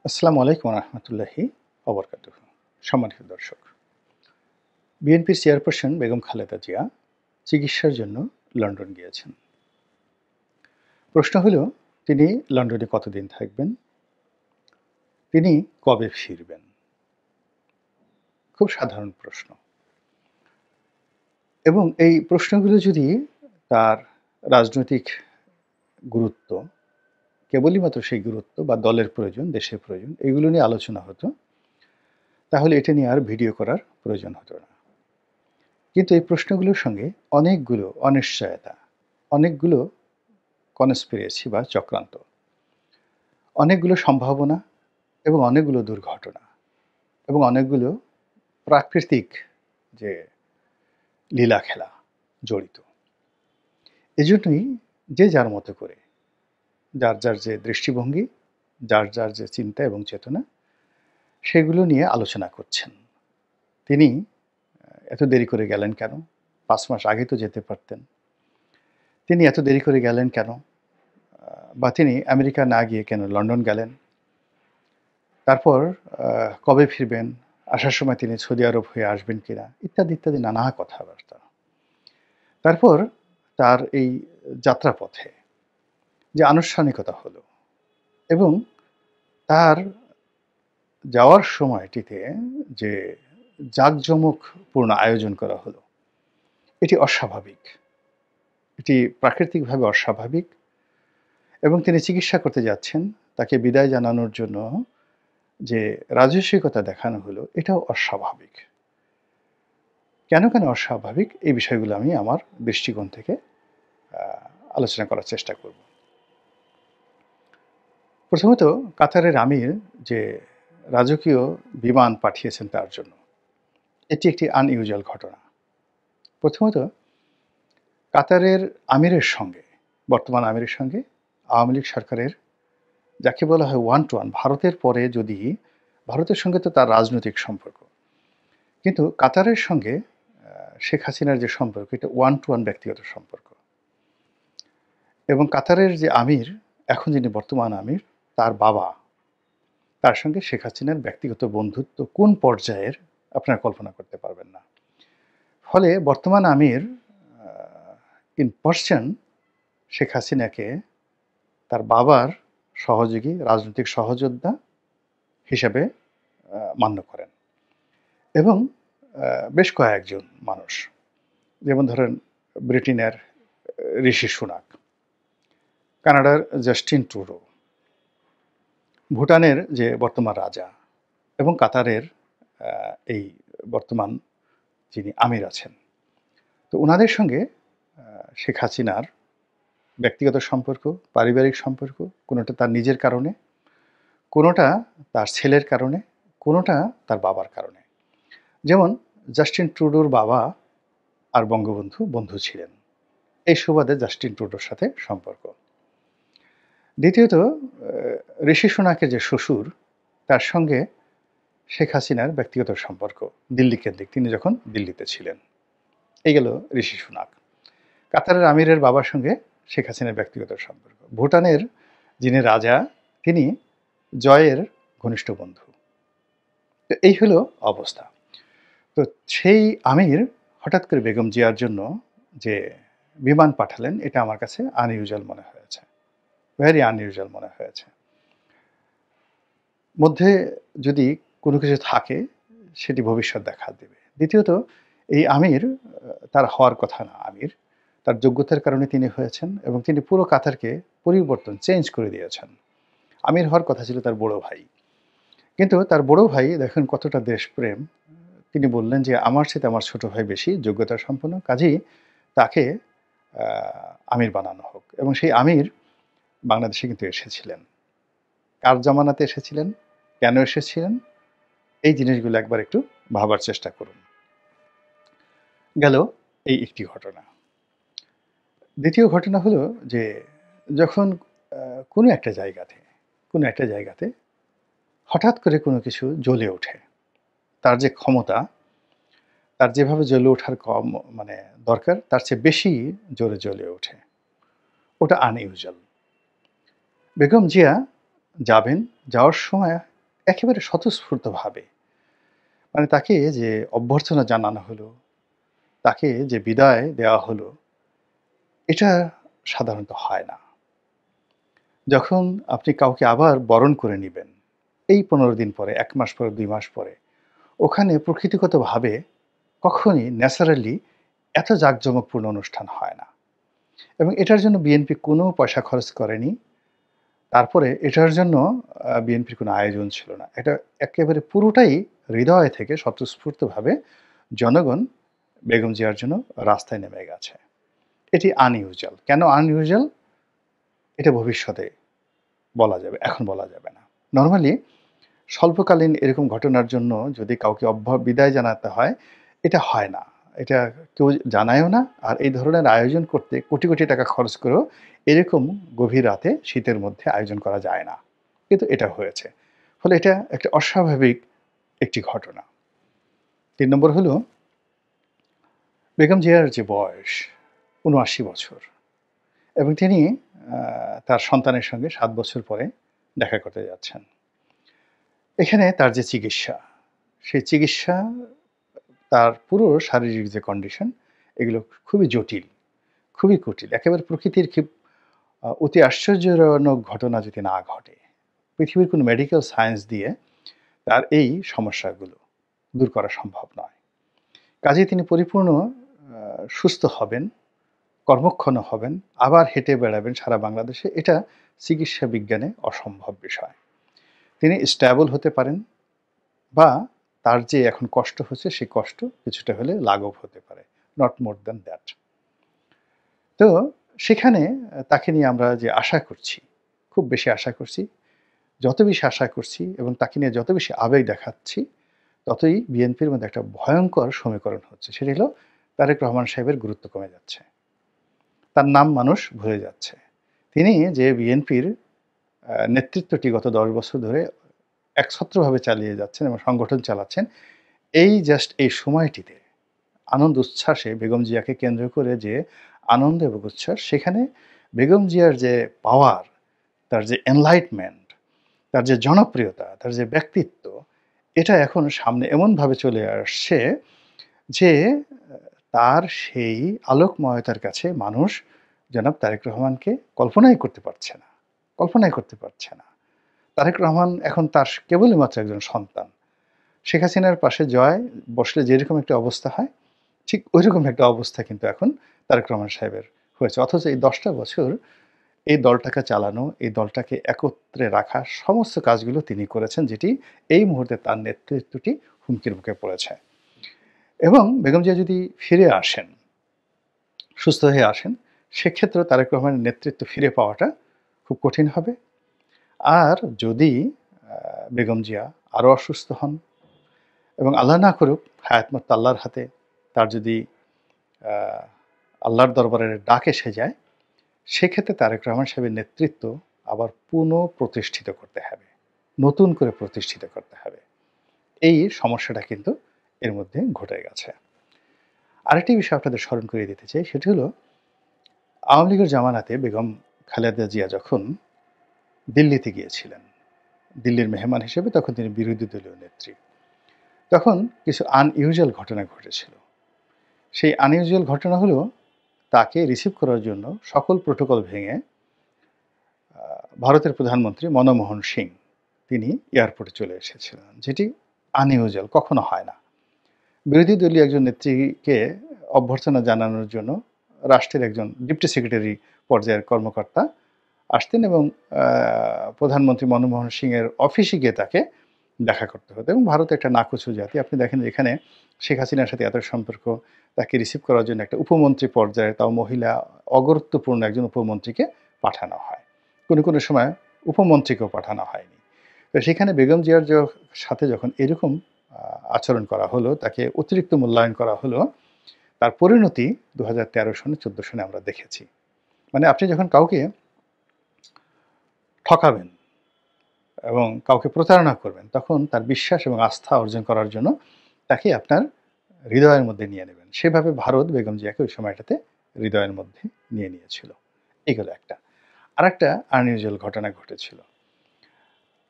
আসসালামু আলাইকুম রহমতুল্লাহি ওবরকাতুহ। সম্মানিত দর্শক, বিএনপির চেয়ারপারসন বেগম খালেদা জিয়া চিকিৎসার জন্য লন্ডন গিয়েছেন। প্রশ্ন হলো, তিনি লন্ডনে কতদিন থাকবেন, তিনি কবে ফিরবেন? খুব সাধারণ প্রশ্ন, এবং এই প্রশ্নগুলো যদি তার রাজনৈতিক গুরুত্ব, কেবলই মাত্র সেই গুরুত্ব বা দলের প্রয়োজন, দেশের প্রয়োজন, এগুলো নিয়ে আলোচনা হতো, তাহলে এটা নিয়ে আর ভিডিও করার প্রয়োজন হতো না। কিন্তু এই প্রশ্নগুলোর সঙ্গে অনেকগুলো অনিশ্চয়তা, অনেকগুলো কনস্পিরেসি বা চক্রান্ত, অনেকগুলো সম্ভাবনা এবং অনেকগুলো দুর্ঘটনা এবং অনেকগুলো প্রাকৃতিক যে লীলা খেলা জড়িত। এজন্যই যে যার মতো করে, যার যার যে দৃষ্টিভঙ্গি, যার যার যে চিন্তা এবং চেতনা, সেগুলো নিয়ে আলোচনা করছেন। তিনি এত দেরি করে গেলেন কেন? ৫ মাস আগে তো যেতে পারতেন। তিনি এত দেরি করে গেলেন কেন? বা তিনি আমেরিকা না গিয়ে কেন লন্ডন গেলেন? তারপর কবে ফিরবেন? আসার সময় তিনি সৌদি আরব হয়ে আসবেন কিনা? ইত্যাদি, ইত্যাদি নানা কথাবার্তা। তারপর তার এই যাত্রাপথে যে আনুষ্ঠানিকতা হলো এবং তার যাওয়ার সময়টিতে যে জাঁকজমকপূর্ণ আয়োজন করা হলো, এটি অস্বাভাবিক। এটি প্রাকৃতিকভাবে অস্বাভাবিক, এবং তিনি চিকিৎসা করতে যাচ্ছেন, তাকে বিদায় জানানোর জন্য যে রাজসিকতা দেখানো হলো, এটাও অস্বাভাবিক। কেন অস্বাভাবিক, এই বিষয়গুলো আমি আমার দৃষ্টিকোণ থেকে আলোচনা করার চেষ্টা করব। প্রথমত, কাতারের আমির যে রাজকীয় বিমান পাঠিয়েছেন তার জন্য, এটি একটি আনইউজুয়াল ঘটনা। প্রথমত, কাতারের আমিরের সঙ্গে, বর্তমান আমিরের সঙ্গে আওয়ামী লীগ সরকারের, যাকে বলা হয় ওয়ান টু ওয়ান, ভারতের পরে যদি, ভারতের সঙ্গে তো তার রাজনৈতিক সম্পর্ক, কিন্তু কাতারের সঙ্গে শেখ হাসিনার যে সম্পর্ক, এটা ওয়ান টু ওয়ান ব্যক্তিগত সম্পর্ক। এবং কাতারের যে আমির, এখন যিনি বর্তমান আমির, তার বাবা, তার সঙ্গে শেখ হাসিনার ব্যক্তিগত বন্ধুত্ব কোন পর্যায়ের আপনারা কল্পনা করতে পারবেন না। ফলে বর্তমান আমির ইন পার্সন শেখ হাসিনাকে তার বাবার সহযোগী, রাজনৈতিক সহযোদ্ধা হিসেবে মান্য করেন। এবং বেশ কয়েকজন মানুষ, যেমন ধরেন ব্রিটেনের ঋষি সুনাক, কানাডার জাস্টিন ট্রুডো, ভুটানের যে বর্তমান রাজা, এবং কাতারের এই বর্তমান যিনি আমির আছেন, তো ওনাদের সঙ্গে শেখ হাসিনার ব্যক্তিগত সম্পর্ক, পারিবারিক সম্পর্ক, কোনোটা তার নিজের কারণে, কোনোটা তার ছেলের কারণে, কোনোটা তার বাবার কারণে। যেমন জাস্টিন ট্রুডোর বাবা আর বঙ্গবন্ধু বন্ধু ছিলেন, এই সুবাদে জাস্টিন ট্রুডোর সাথে সম্পর্ক। দ্বিতীয়ত, ঋষি সুনাকের যে শ্বশুর, তার সঙ্গে শেখ হাসিনার ব্যক্তিগত সম্পর্ক দিল্লি কেন্দ্রিক, তিনি যখন দিল্লিতে ছিলেন। এই গেল ঋষি সুনাক। কাতারের আমিরের বাবার সঙ্গে শেখ হাসিনার ব্যক্তিগত সম্পর্ক। ভুটানের যিনি রাজা, তিনি জয়ের ঘনিষ্ঠ বন্ধু। তো এই হলো অবস্থা। তো সেই আমির হঠাৎ করে বেগম জিয়ার জন্য যে বিমান পাঠালেন, এটা আমার কাছে আনইউজুয়াল মনে হয়েছে, ভেরি আনইউজুয়াল মনে হয়েছে। মধ্যে যদি কোনো কিছু থাকে, সেটি ভবিষ্যৎ দেখা দেবে। দ্বিতীয়ত, এই আমির তার হওয়ার কথা না আমির, তার যোগ্যতার কারণে তিনি হয়েছেন, এবং তিনি পুরো কাতারকে পরিবর্তন, চেঞ্জ করে দিয়েছেন। আমির হওয়ার কথা ছিল তার বড় ভাই, কিন্তু তার বড় ভাই দেখেন কতটা দেশপ্রেম, তিনি বললেন যে আমার সাথে আমার ছোট ভাই বেশি যোগ্যতা সম্পন্ন, কাজেই তাকে আমির বানানো হোক। এবং সেই আমির বাংলাদেশে কিন্তু এসেছিলেন। কার জামানাতে এসেছিলেন, কেন এসেছিলেন, এই জিনিসগুলো একবার একটু ভাবার চেষ্টা করুন। গেল এই একটি ঘটনা। দ্বিতীয় ঘটনা হলো যে, যখন কোনো একটা জায়গাতে হঠাৎ করে কোনো কিছু জ্বলে ওঠে, তার যে ক্ষমতা, তার যেভাবে জ্বলে ওঠার মানে দরকার, তার চেয়ে বেশি জোরে জ্বলে ওঠে, ওটা আনইউজুয়াল। বেগম জিয়া যাবেন, যাওয়ার সময় একেবারে স্বতঃস্ফূর্তভাবে, মানে তাকে যে অভ্যর্থনা জানানো হলো, তাকে যে বিদায় দেওয়া হলো, এটা সাধারণত হয় না। যখন আপনি কাউকে আবার বরণ করে নিবেন, এই ১৫ দিন পরে, ১ মাস পরে, ২ মাস পরে, ওখানে প্রকৃতিগতভাবে কখনই ন্যাচারালি এত জাঁকজমকপূর্ণ অনুষ্ঠান হয় না। এবং এটার জন্য বিএনপি কোনো পয়সা খরচ করেনি। তারপরে এটার জন্য বিএনপির কোনো আয়োজন ছিল না। এটা একেবারে পুরোটাই হৃদয় থেকে স্বতঃস্ফূর্তভাবে জনগণ বেগম জিয়ার জন্য রাস্তায় নেমে গেছে। এটি আনইউজুয়াল। কেন আনইউজুয়াল? এটা ভবিষ্যতে বলা যাবে, এখন বলা যাবে না। নরমালি স্বল্পকালীন এরকম ঘটনার জন্য যদি কাউকে বিদায় জানাতে হয়, এটা হয় না। এটা কেউ জানায়ও না। আর এই ধরনের আয়োজন করতে কোটি, কোটি টাকা খরচ করেও এরকম গভীর রাতে শীতের মধ্যে আয়োজন করা যায় না। কিন্তু এটা হয়েছে। ফলে এটা একটা অস্বাভাবিক একটি ঘটনা। ৩ নম্বর হলো বেগম জিয়ার যে বয়স ৭৯ বছর এবং তিনি তার সন্তানের সঙ্গে ৭ বছর পরে দেখা করতে যাচ্ছেন। এখানে তার যে চিকিৎসা, সেই চিকিৎসা, তার পুরো শারীরিক যে কন্ডিশন, এগুলো খুবই জটিল, খুবই কুটিল। একেবারে প্রকৃতির খুব অতি আশ্চর্যজনক ঘটনা যদি না ঘটে, পৃথিবীর কোনো মেডিকেল সায়েন্স দিয়ে তার এই সমস্যাগুলো দূর করা সম্ভব নয়। কাজেই তিনি পরিপূর্ণ সুস্থ হবেন, কর্মক্ষম হবেন, আবার হেঁটে বেড়াবেন সারা বাংলাদেশে, এটা চিকিৎসা বিজ্ঞানে অসম্ভব বিষয়। তিনি স্ট্যাবল হতে পারেন বা তার যে এখন কষ্ট হচ্ছে সেই কষ্ট কিছুটা হলে লাঘব হতে পারে, নট মোর দ্যান দ্যাট। তো সেখানে তাকে নিয়ে আমরা যে আশা করছি, খুব বেশি আশা করছি, যত বেশি আশা করছি এবং তাকে নিয়ে যত বেশি আবেগ দেখাচ্ছি, ততই বিএনপির মধ্যে একটা ভয়ঙ্কর সমীকরণ হচ্ছে। সেটা হলো তারেক রহমান সাহেবের গুরুত্ব কমে যাচ্ছে, তার নাম মানুষ ভুলে যাচ্ছে। তিনি যে বিএনপির নেতৃত্বটি গত ১০ বছর ধরে একছত্রভাবে চালিয়ে যাচ্ছেন এবং সংগঠন চালাচ্ছেন, এই জাস্ট এই সময়টিতে আনন্দ উচ্ছ্বাসে বেগম জিয়াকে কেন্দ্র করে যে আনন্দ এবং উচ্ছ্বাস, সেখানে বেগম জিয়ার যে পাওয়ার, তার যে এনলাইটমেন্ট, তার যে জনপ্রিয়তা, তার যে ব্যক্তিত্ব, এটা এখন সামনে এমনভাবে চলে আসছে যে তার সেই আলোকময়তার কাছে মানুষ জনাব তারেক রহমানকে কল্পনাই করতে পারছে না, কল্পনাই করতে পারছে না। তারেক রহমান এখন তার কেবলই মাত্র একজন সন্তান। শেখ হাসিনার পাশে জয় বসলে যেরকম একটা অবস্থা হয়, ঠিক ঐরকম একটা অবস্থা কিন্তু এখন তারেক রহমান সাহেবের হয়েছে। অথচ এই ১০টা বছর এই দলটাকে চালানো, এই দলটাকে একত্রে রাখা, সমস্ত কাজগুলো তিনি করেছেন, যেটি এই মুহূর্তে তার নেতৃত্বটি হুমকির মুখে পড়েছে। এবং বেগম জিয়া যদি ফিরে আসেন, সুস্থ হয়ে আসেন, সেক্ষেত্রেও তারেক রহমানের নেতৃত্ব ফিরে পাওয়াটা খুব কঠিন হবে। আর যদি বেগম জিয়া আরও অসুস্থ হন এবং আল্লাহ না করুক হায়াত মত আল্লাহর হাতে, তার যদি আহ, আল্লাহর দরবারের ডাক এসে যায়, সেক্ষেত্রে তারেক রহমান সাহেবের নেতৃত্ব আবার পুনঃপ্রতিষ্ঠিত করতে হবে, নতুন করে প্রতিষ্ঠিত করতে হবে। এই সমস্যাটা কিন্তু এর মধ্যে ঘটে গেছে। আরেকটি বিষয় আপনাদের স্মরণ করিয়ে দিতে চাই, সেটি হলো আওয়ামী লীগের জামানাতে বেগম খালেদা জিয়া যখন দিল্লিতে গিয়েছিলেন, দিল্লির মেহমান হিসেবে, তখন তিনি বিরোধী দলীয় নেত্রী। তখন কিছু আনইউজুয়াল ঘটনা ঘটেছিল। সেই আনইউজুয়াল ঘটনা হলো তাকে রিসিভ করার জন্য সকল প্রোটোকল ভেঙে ভারতের প্রধানমন্ত্রী মনমোহন সিং তিনি এয়ারপোর্টে চলে এসেছিলেন, যেটি আনইউজুয়াল, কখনো হয় না। বিরোধী দলীয় একজন নেত্রীকে অভ্যর্থনা জানানোর জন্য রাষ্ট্রের একজন ডিপ্টি সেক্রেটারি পর্যায়ের কর্মকর্তা আসতেন এবং প্রধানমন্ত্রী মনমোহন সিংয়ের অফিসে গিয়ে তাকে দেখা করতে হতো। এবং ভারত একটা নাকুচু জাতি, আপনি দেখেন এখানে শেখ হাসিনার সাথে এত সম্পর্ক, তাকে রিসিভ করার জন্য একটা উপমন্ত্রী পর্যায়ে, তাও মহিলা, অগুরুত্বপূর্ণ একজন উপমন্ত্রীকে পাঠানো হয়, কোনো কোনো সময় উপমন্ত্রীকেও পাঠানো হয়নি। তো সেখানে বেগম জিয়ার সাথে যখন এরকম আচরণ করা হলো, তাকে অতিরিক্ত মূল্যায়ন করা হলো, তার পরিণতি 2013 সনে 14 সনে আমরা দেখেছি। মানে আপনি যখন কাউকে ঠকাবেন এবং কাউকে প্রতারণা করবেন, তখন তার বিশ্বাস এবং আস্থা অর্জন করার জন্য তাকে আপনার হৃদয়ের মধ্যে নিয়ে নেবেন। সেভাবে ভারত বেগম জিয়াকে ওই সময়টাতে হৃদয়ের মধ্যে নিয়েছিল। এগুলো একটা। আরেকটা আনইউজুয়াল ঘটনা ঘটেছিল।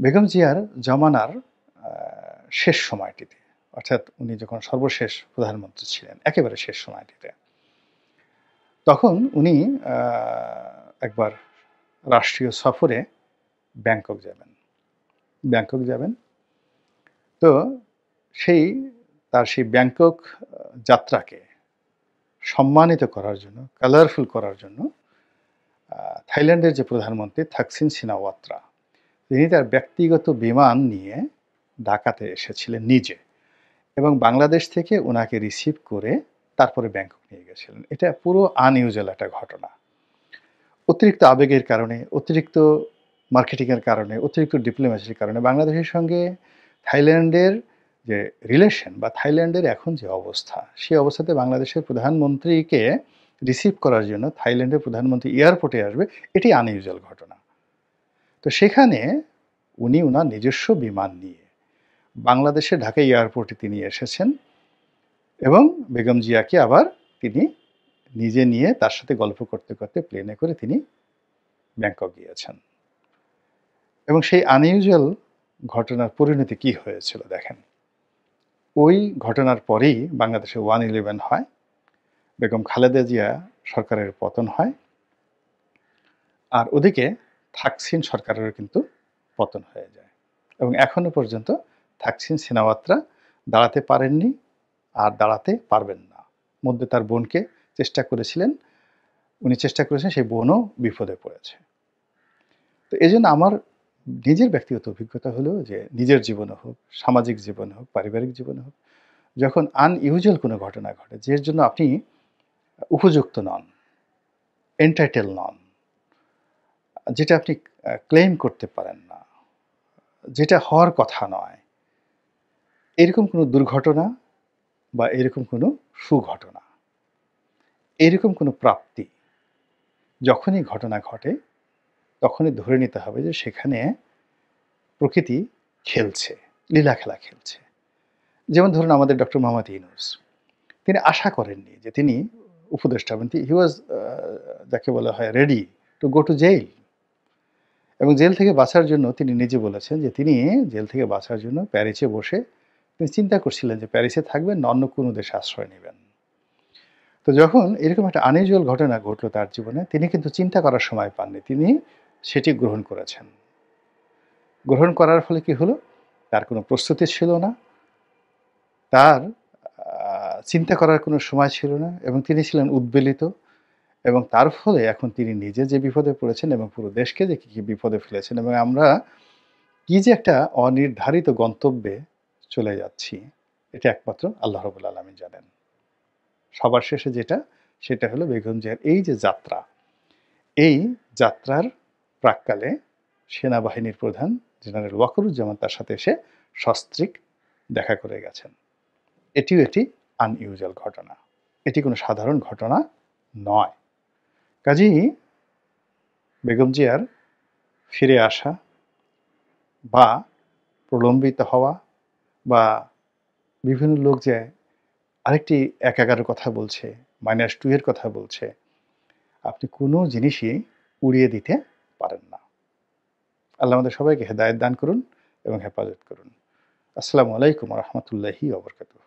বেগম জিয়ার জমানার শেষ সময়টিতে, অর্থাৎ উনি যখন সর্বশেষ প্রধানমন্ত্রী ছিলেন, একেবারে শেষ সময়টিতে, তখন উনি একবার রাষ্ট্রীয় সফরে ব্যাংকক যাবেন। তো তার সেই ব্যাংকক যাত্রাকে সম্মানিত করার জন্য, কালারফুল করার জন্য থাইল্যান্ডের যে প্রধানমন্ত্রী থাকসিন সিনাওয়াত্রা, তিনি তার ব্যক্তিগত বিমান নিয়ে ঢাকাতে এসেছিলেন নিজে, এবং বাংলাদেশ থেকে ওনাকে রিসিভ করে তারপরে ব্যাংকক নিয়ে গেছিলেন। এটা পুরো আনইউজুয়াল একটা ঘটনা। অতিরিক্ত আবেগের কারণে, অতিরিক্ত মার্কেটিংয়ের কারণে, অতিরিক্ত ডিপ্লোম্যাসির কারণে বাংলাদেশের সঙ্গে থাইল্যান্ডের যে রিলেশন বা থাইল্যান্ডের এখন যে অবস্থা, সেই অবস্থাতে বাংলাদেশের প্রধানমন্ত্রীকে রিসিভ করার জন্য থাইল্যান্ডের প্রধানমন্ত্রী এয়ারপোর্টে আসবে, এটি আনইউজুয়াল ঘটনা। তো সেখানে উনি ওনার নিজস্ব বিমান নিয়ে বাংলাদেশে ঢাকা এয়ারপোর্টে তিনি এসেছেন, এবং বেগম জিয়াকে আবার তিনি নিজে নিয়ে তার সাথে গল্প করতে করতে প্লেনে করে তিনি ব্যাংকক গিয়েছেন। এবং সেই আনইউজুয়াল ঘটনার পরিণতি কি হয়েছিল দেখেন। ওই ঘটনার পরেই বাংলাদেশে 1/11 হয়, বেগম খালেদা জিয়া সরকারের পতন হয়, আর ওদিকে থাকসিন সরকারেরও কিন্তু পতন হয়ে যায়। এবং এখনো পর্যন্ত থাকসিন সিনাওয়াত্রা দাঁড়াতে পারেননি, আর দাঁড়াতে পারবেন না। মধ্যে তার বোনকে উনি চেষ্টা করেছেন, সেই বোনও বিপদে পড়েছে। তো এই জন্য আমার নিজের ব্যক্তিগত অভিজ্ঞতা হলো যে নিজের জীবনে হোক, সামাজিক জীবনে হোক, পারিবারিক জীবনে হোক, যখন আনইউজুয়াল কোনো ঘটনা ঘটে, যের জন্য আপনি উপযুক্ত নন, এন্টাইটেল নন, যেটা আপনি ক্লেম করতে পারেন না, যেটা হওয়ার কথা নয়, এরকম কোনো দুর্ঘটনা বা এরকম কোনো সুঘটনা, এরকম কোনো প্রাপ্তি যখনই ঘটনা ঘটে, তখনই ধরে নিতে হবে যে সেখানে প্রকৃতি খেলছে, লীলা খেলা খেলছে। যেমন ধরুন আমাদের ডক্টর মোহাম্মদ ইউনূস, তিনি আশা করেননি যে তিনি উপদেষ্টা হবেন। হি ওয়াজ, যাকে বলা হয়, ready to go to jail. এবং জেল থেকে বাঁচার জন্য তিনি নিজে বলেছেন যে তিনি জেল থেকে বাঁচার জন্য প্যারিসে বসে তিনি চিন্তা করছিলেন যে প্যারিসে থাকবেন না অন্য কোনো দেশে আশ্রয় নেবেন। তো যখন এরকম একটা আনইউজুয়াল ঘটনা ঘটলো তার জীবনে, তিনি কিন্তু চিন্তা করার সময় পাননি, তিনি সেটি গ্রহণ করেছেন। গ্রহণ করার ফলে কি হলো, তার কোনো প্রস্তুতি ছিল না, তার চিন্তা করার কোনো সময় ছিল না, এবং তিনি ছিলেন উদ্বেলিত, এবং তার ফলে এখন তিনি নিজে যে বিপদে পড়েছেন এবং পুরো দেশকে যে কী বিপদে ফেলেছেন, এবং আমরা কি যে একটা অনির্ধারিত গন্তব্যে চলে যাচ্ছি, এটা একমাত্র আল্লাহ রাব্বুল আলামিন জানেন। সবার শেষে সেটা হলো বেগম জিয়ার এই যে যাত্রা, এই যাত্রার প্রাক্কালে সেনাবাহিনীর প্রধান জেনারেল ওয়াকারুজ্জামান তার সাথে এসে সস্ত্রীক দেখা করে গেছেন। এটিও একটি আনইউজুয়াল ঘটনা, এটি কোনো সাধারণ ঘটনা নয়। কাজেই বেগম জিয়ার ফিরে আসা বা প্রলম্বিত হওয়া, বা বিভিন্ন লোক যে আরেকটি ১/১১ কথা বলছে, -2 এর কথা বলছে, আপনি কোনো জিনিসই উড়িয়ে দিতে পারেন না। আল্লাহ আমাদের সবাইকে হেদায়েত দান করুন এবং হেফাজত করুন। আসসালামু আলাইকুম ওয়া রাহমাতুল্লাহি ওয়া বারাকাতুহু।